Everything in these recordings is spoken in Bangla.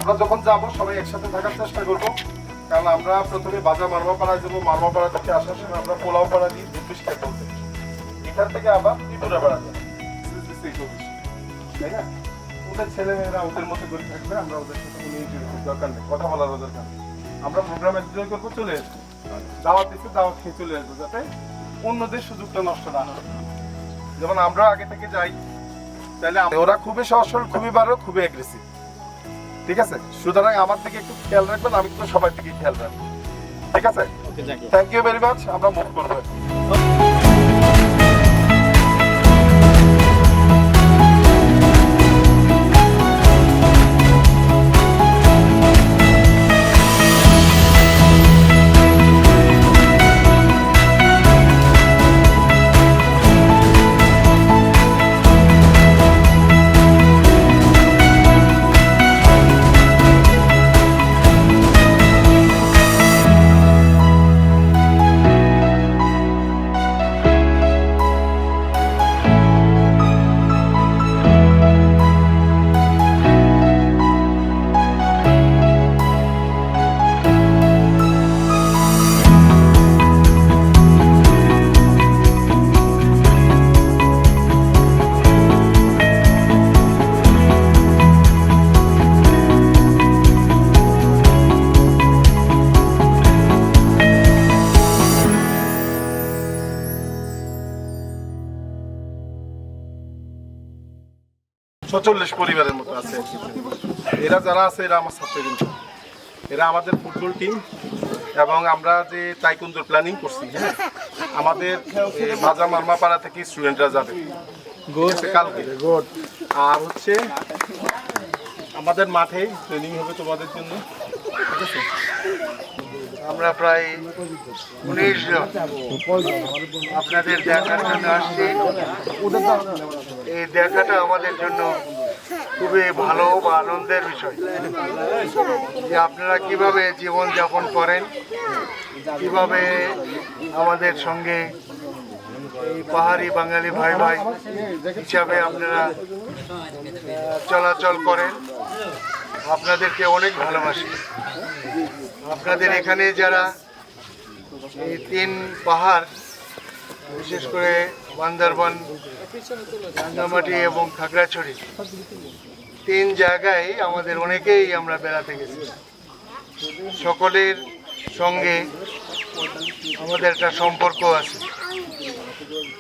আমরা যখন যাবো সবাই একসাথে থাকার চেষ্টা করবো, কারণ আমরা প্রথমে বাজার মারমাপাড়ায় যাবো, মারমাপাড়া থেকে আসার সময় আমরা পোলাও পাড়া দিয়ে দুপুষ্টা বলতে, এখান থেকে আবার ত্রিপুরা পাড়া যাবো, তাই না? ওদের ছেলেমেয়েরা ওদের মতো করে থাকবে, আমরা ওদের সাথে কোনো ইন্টারেস্টের দরকার নেই, কথা বলার দরকার নেই। আমরা প্রোগ্রাম এনজয় করবো, চলে আসবো, দাওয়াত দিচ্ছে দাওয়াত খেয়ে চলে আসবো, যাতে অন্যদের সুযোগটা নষ্ট না হয়। যেমন আমরা আগে থেকে যাই, তাহলে ওরা খুবই সহজ সরল, খুবই ভালো, খুবই অ্যাগ্রেসিভ, ঠিক আছে? সুতরাং আমার দিকে একটু খেয়াল রাখবেন, আমি কিন্তু সবার দিকে খেয়াল রাখবো, ঠিক আছে? Thank you very much. আমরা মুভ করবো। চল্লিশ পরিবারের মতো আছে। এরা যারা আছে এরা আমার ছাত্র, কিন্তু এরা আমাদের ফুটবল টিম, এবং আমরা যে তাইকুন্দোর প্ল্যানিং করছি, হ্যাঁ, আমাদের বাজা মারমাপাড়া থেকে স্টুডেন্টরা যাবে কালকে। আর হচ্ছে আমাদের মাঠে ট্রেনিং হবে তোমাদের জন্য, ঠিক আছে? আমরা প্রায় 19 জন আপনাদের দেখার জন্য আসছি। এই দেখাটা আমাদের জন্য খুবই ভালো বা আনন্দের বিষয়, যে আপনারা কিভাবে জীবনযাপন করেন, কিভাবে আমাদের সঙ্গে এই পাহাড়ি বাঙালি ভাই ভাই হিসাবে আপনারা চলাচল করেন। আপনাদেরকে অনেক ভালোবাসি। আপনাদের এখানে যারা এই 3 পাহাড়, বিশেষ করে বান্দরবান, রাঙ্গামাটি এবং খাগড়াছড়ি, 3 জায়গায় আমাদের অনেকেই আমরা বেড়াতে গেছি। সকলের সঙ্গে আমাদের একটা সম্পর্ক আছে।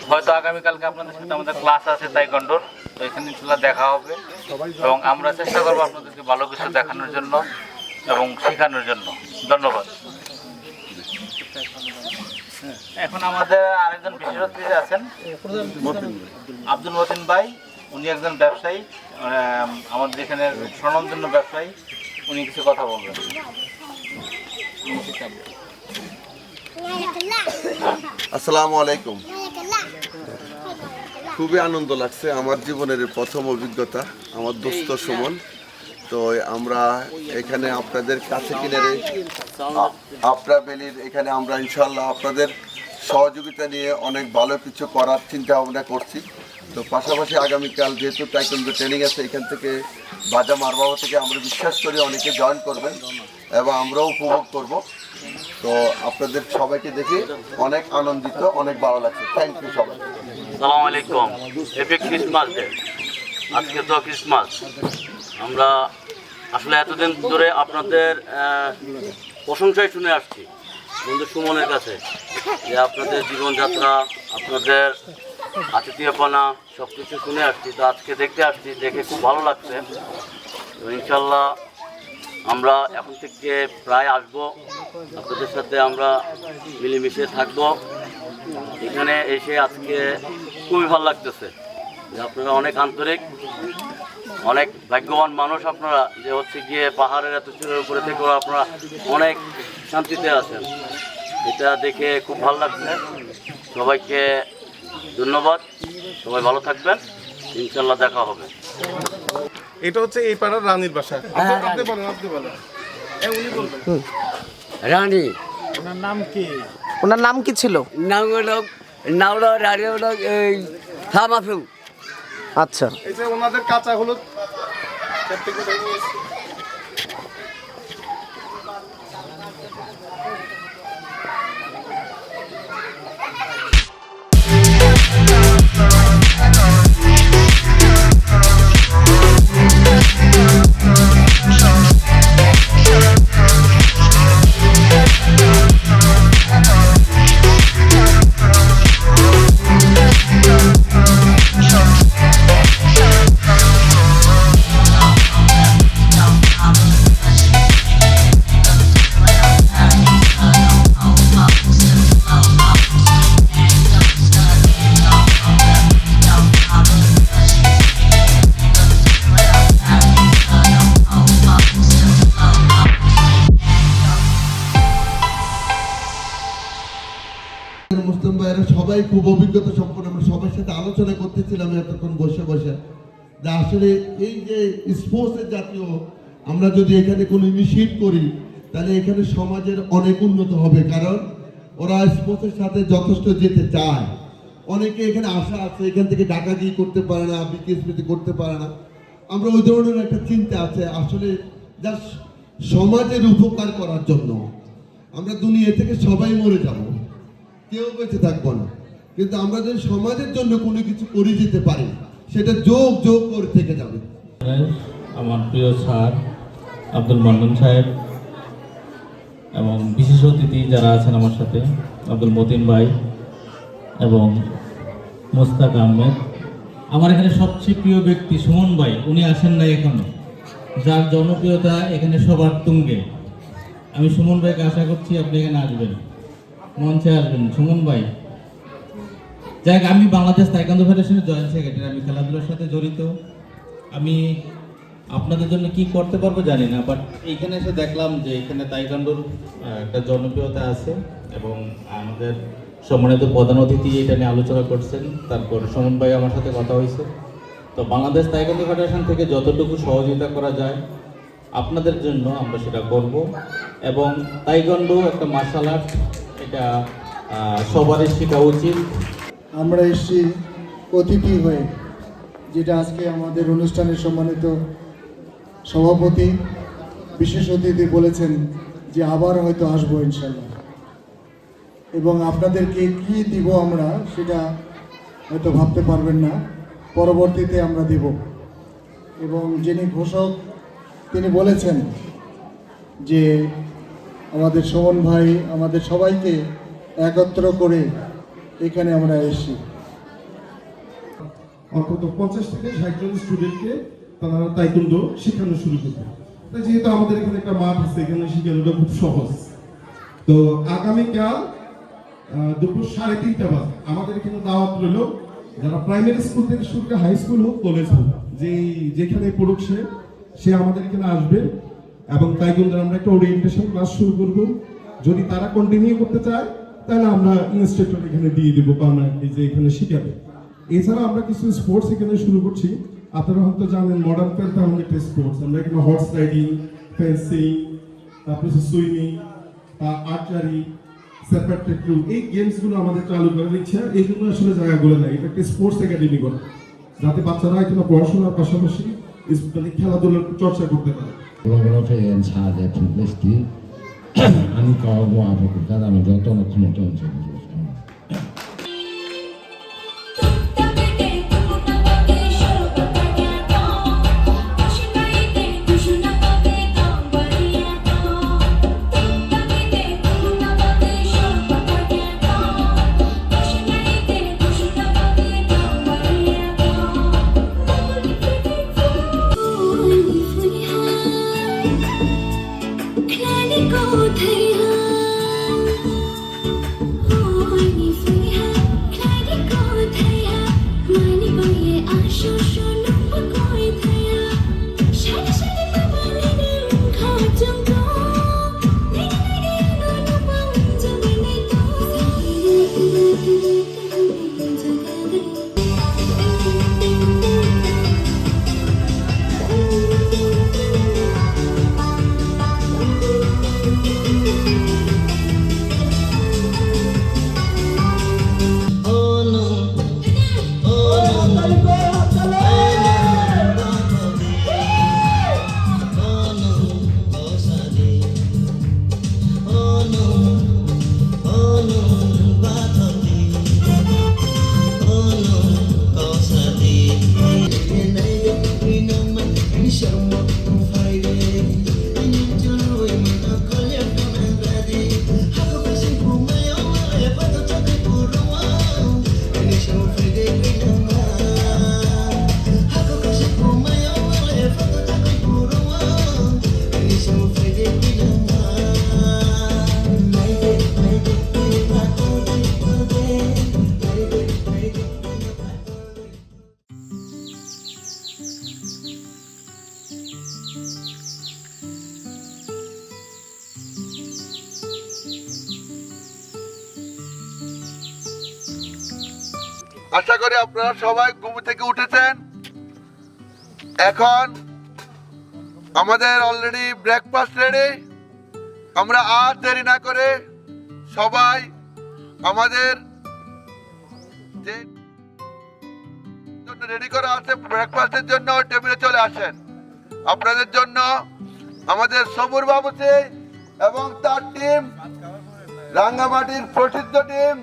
হয়তো আগামীকালকে আপনাদের সাথে আমাদের ক্লাস আছে তাইকোন্ডোর, তো এখানে ইনশাআল্লাহ দেখা হবে, এবং আমরা চেষ্টা করবো আপনাদেরকে ভালো কিছু দেখানোর জন্য এবং শেখানোর জন্য। ধন্যবাদ। এখন আমাদের আরেকজন বিশেষ অতিথি আছেন, আব্দুল মতিন ভাই। উনি একজন ব্যবসায়ী, আমাদের এখানে স্বনামধন্য ব্যবসায়ী। উনি কিছু কথা বলবেন। আসসালামু আলাইকুম। খুবই আনন্দ লাগছে, আমার জীবনের প্রথম অভিজ্ঞতা, আমার দোস্ত সুমন। তো আমরা এখানে আপনাদের কাছে কিনারে আপরা ভ্যালির এখানে আমরা ইনশাল্লাহ আপনাদের সহযোগিতা নিয়ে অনেক ভালো কিছু করার চিন্তা ভাবনা করছি। তো পাশাপাশি আগামীকাল যেহেতু তাইকোন্ডো ট্রেনিং আছে, এখান থেকে বাজা মারবাবা থেকে আমরা বিশ্বাস করি অনেকে জয়েন করবেন এবং আমরাও উপভোগ করব। তো আপনাদের সবাইকে দেখে অনেক আনন্দিত, অনেক ভালো লাগছে। থ্যাংক ইউ সবাই। আসসালামু আলাইকুম। Happy Christmas day. আজকে তো ক্রিসমাস। আমরা আসলে এতদিন ধরে আপনাদের প্রশংসায় শুনে আসছি বন্ধু সুমনের কাছে, যে আপনাদের জীবনযাত্রা, আপনাদের আতিথেয়পনা সব কিছু শুনে আসছি। তো আজকে দেখতে আসছি, দেখে খুব ভালো লাগছে। তো ইনশাল্লাহ আমরা এখন থেকে প্রায় আসবো, আপনাদের সাথে আমরা মিলেমিশে থাকবো। এখানে এসে আজকে খুবই ভালো লাগতেছে যে আপনারা অনেক আন্তরিক, অনেক ভাগ্যবান মানুষ আপনারা, যে হচ্ছে গিয়ে পাহাড়ের এত চূড়ার উপরে থেকেও আপনারা অনেক শান্তিতে আছেন। এটা দেখে খুব ভালো লাগছে। সবাইকে ধন্যবাদ। সবাই ভালো থাকবেন, ইনশাল্লাহ দেখা হবে। এটা হচ্ছে এই পাড়ার রানীর বাসা। আপনি বলেন, আপনি বলেন। উনি বলবেন। রানী। ওনার নাম কি? ওনার নাম কি ছিল? নাম হলো নাওড়া রানী হলো এই থামাফু। আচ্ছা, এই যে ওনাদের কাঁচা হলুদ খুব অভিজ্ঞতা সম্পন্ন, আমরা সবার সাথে আলোচনা করতেছিলাম এতক্ষণ বসে বসে, যে আসলে এই যে স্পোর্টসের জাতীয় আমরা যদি এখানে কোনো ইনিশিয়েট করি তাহলে এখানে সমাজের অনেক উন্নত হবে, কারণ ওরা স্পোর্টসের সাথে যথেষ্ট যেতে চায়। অনেকে এখানে আশা আছে, এখান থেকে ডাকাতি করতে পারে না, বিকেএসপিতে করতে পারে না। আমরা ওই ধরনের একটা চিন্তা আছে আসলে, যা সমাজের উপকার করার জন্য। আমরা দুনিয়া থেকে সবাই মরে যাব, কেউ বেঁচে থাকবো না, কিন্তু আমরা যদি সমাজের জন্য কোনো কিছু করে যেতে পারি সেটা যোগ যোগ করে থেকে যাবে। আমার প্রিয় স্যার আব্দুল মান্নান সাহেব এবং বিশেষ অতিথি যারা আছেন আমার সাথে, আব্দুল মতিন ভাই এবং মোস্তাক আহমেদ, আমার এখানে সবচেয়ে প্রিয় ব্যক্তি সুমন ভাই, উনি আসেন নাই এখনো, যার জনপ্রিয়তা এখানে সবার তুঙ্গে। আমি সুমন ভাইকে আশা করছি আপনি এখানে আসবেন, মঞ্চে আসবেন সুমন ভাই। যাই হোক, আমি বাংলাদেশ তাইকোয়ান্দো ফেডারেশনের জয়েন্ট সেক্রেটারি, আমি খেলাধুলার সাথে জড়িত। আমি আপনাদের জন্য কি করতে পারবো জানি না, বাট এইখানে এসে দেখলাম যে এখানে তাইকোয়ান্দোর একটা জনপ্রিয়তা আছে এবং আমাদের সম্মানিত প্রধান অতিথি এটা নিয়ে আলোচনা করছেন। তারপর সুমন ভাই আমার সাথে কথা হয়েছে। তো বাংলাদেশ তাইকোয়ান্দো ফেডারেশন থেকে যতটুকু সহযোগিতা করা যায় আপনাদের জন্য আমরা সেটা করব। এবং তাইকোয়ান্দো একটা মার্শাল আর্ট, এটা সবারই শেখা উচিত। আমরা এসেছি অতিথি হয়ে, যেটা আজকে আমাদের অনুষ্ঠানের সম্মানিত সভাপতি বিশেষ অতিথি বলেছেন যে আবার হয়তো আসবো ইনশাল্লাহ, এবং আপনাদেরকে কি দিব আমরা সেটা হয়তো ভাবতে পারবেন না, পরবর্তীতে আমরা দেব। এবং যিনি ঘোষক তিনি বলেছেন যে আমাদের সুমন ভাই আমাদের সবাইকে একত্র করে এখানে আমরা এসেছি। অন্তত 50 থেকে 60 জন স্টুডেন্টকে তারা তাইকোয়ান্ডো শেখানো শুরু করবে। তো যেহেতু আমাদের এখানে একটা মাঠ আছে, এখানে শেখানোটা খুব সহজ। তো আগামীকাল দুপুর 3:30 বাজে আমাদের এখানে দাওয়াত রইল, যারা প্রাইমারি স্কুল থেকে শুরু করে হাই স্কুল হোক কলেজ হোক, যেখানে পড়ুক সে আমাদের এখানে আসবে এবং তাইকোয়ান্ডোর আমরা একটা ওরিয়েন্টেশন ক্লাস শুরু করব। যদি তারা কন্টিনিউ করতে চায় তাহলে আমরা ইনস্ট্রাক্টর এখানে দিয়ে দেবো পার্মানেন্টলি, যে এখানে শিখাবে। এছাড়া আমরা কিছু স্পোর্টস এখানে শুরু করছি। আপনারা হয়তো জানেন মডার্ন প্যান্থালন একটা স্পোর্টস, আমরা এখানে হর্স রাইডিং, ফেন্সিং, তারপর সুইমিং, আর্চারি, সেপারেট ট্যাকল, এই গেমসগুলো আমাদের চালু করার ইচ্ছা। এইগুলো আসলে জায়গাগুলো নাই, এটা একটা স্পোর্টস একাডেমি করা, যাতে বাচ্চারা এখানে পড়াশোনার পাশাপাশি মানে খেলাধুলার চর্চা করতে পারে। Ani kau buat apa kita, kami jatuh nak semua macam tu. আশা করি আপনারা সবাই ঘুম থেকে উঠেছেন। এখন আমাদের অলরেডি ব্রেকফাস্ট রেডি। আমরা আর দেরি না করে সবাই আমাদের যে রেডি করা আছে ব্রেকফাস্টের জন্য টেবিলে চলে আসেন। আপনাদের জন্য আমাদের সবুর বাবুচি এবং তার টিম, রাঙ্গামাটির প্রসিদ্ধ টিম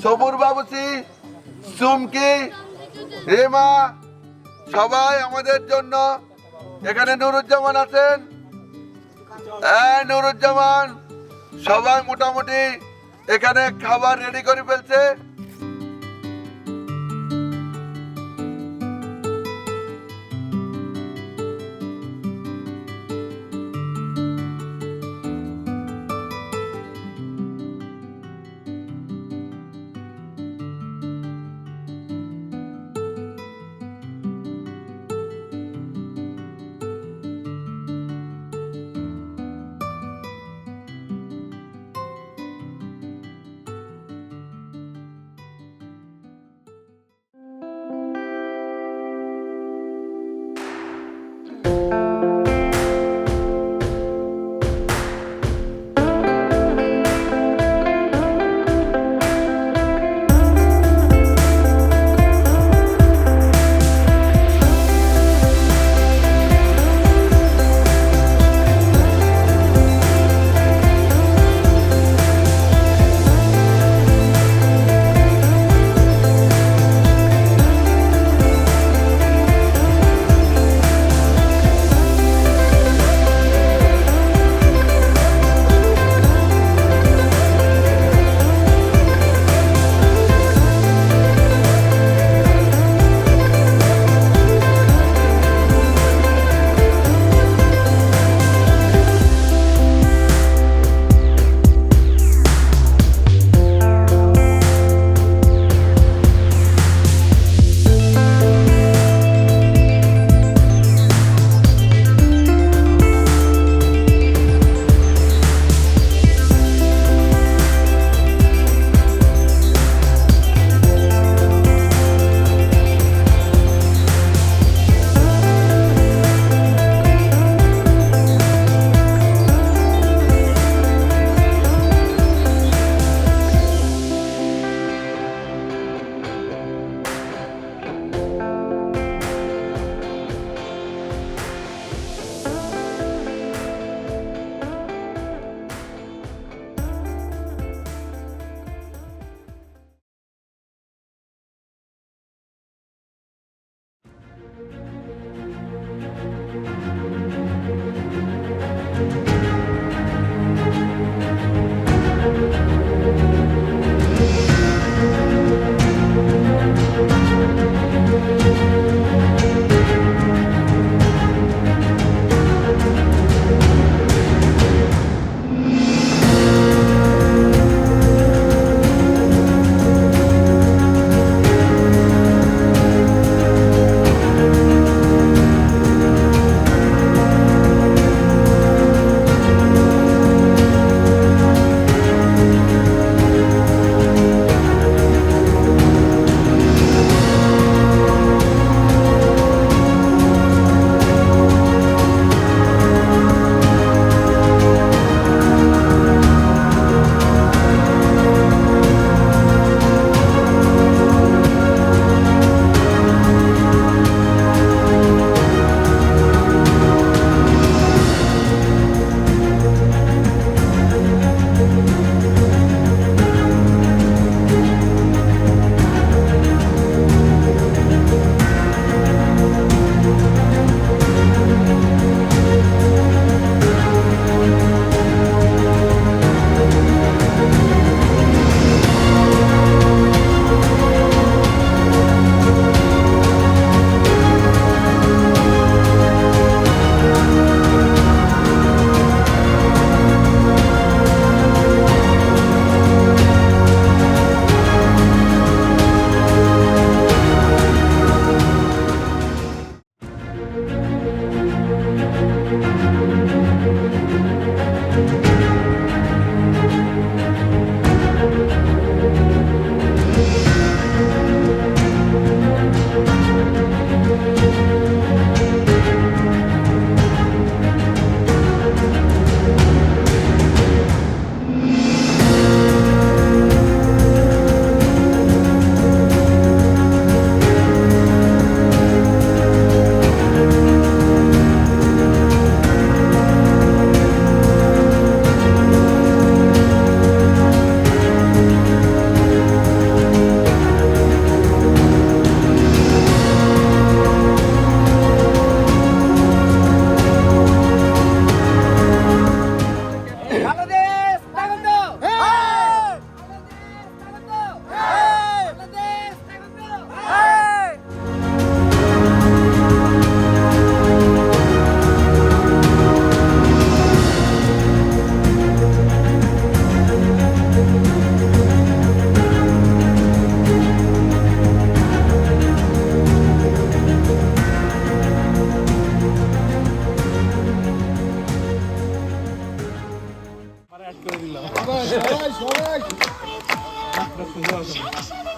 সবুর বাবুচি, চুমকি, রেমা, সবাই আমাদের জন্য, এখানে নুরুজ্জামান আছেন, নুরুজ্জামান, সবাই মোটামুটি এখানে খাবার রেডি করে ফেলছে।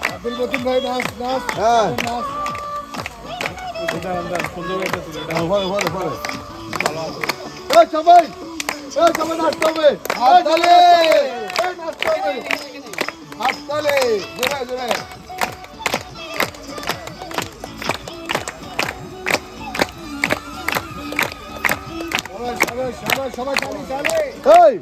আব্দুল মতিন ভাই নাচ নাচ হ্যাঁ নাচ সবাই নাচতে হবে হাততালি নাচতে হবে হাততালি জোরে জোরে সবাই সবাই সবাই সবাই চালি চালি এই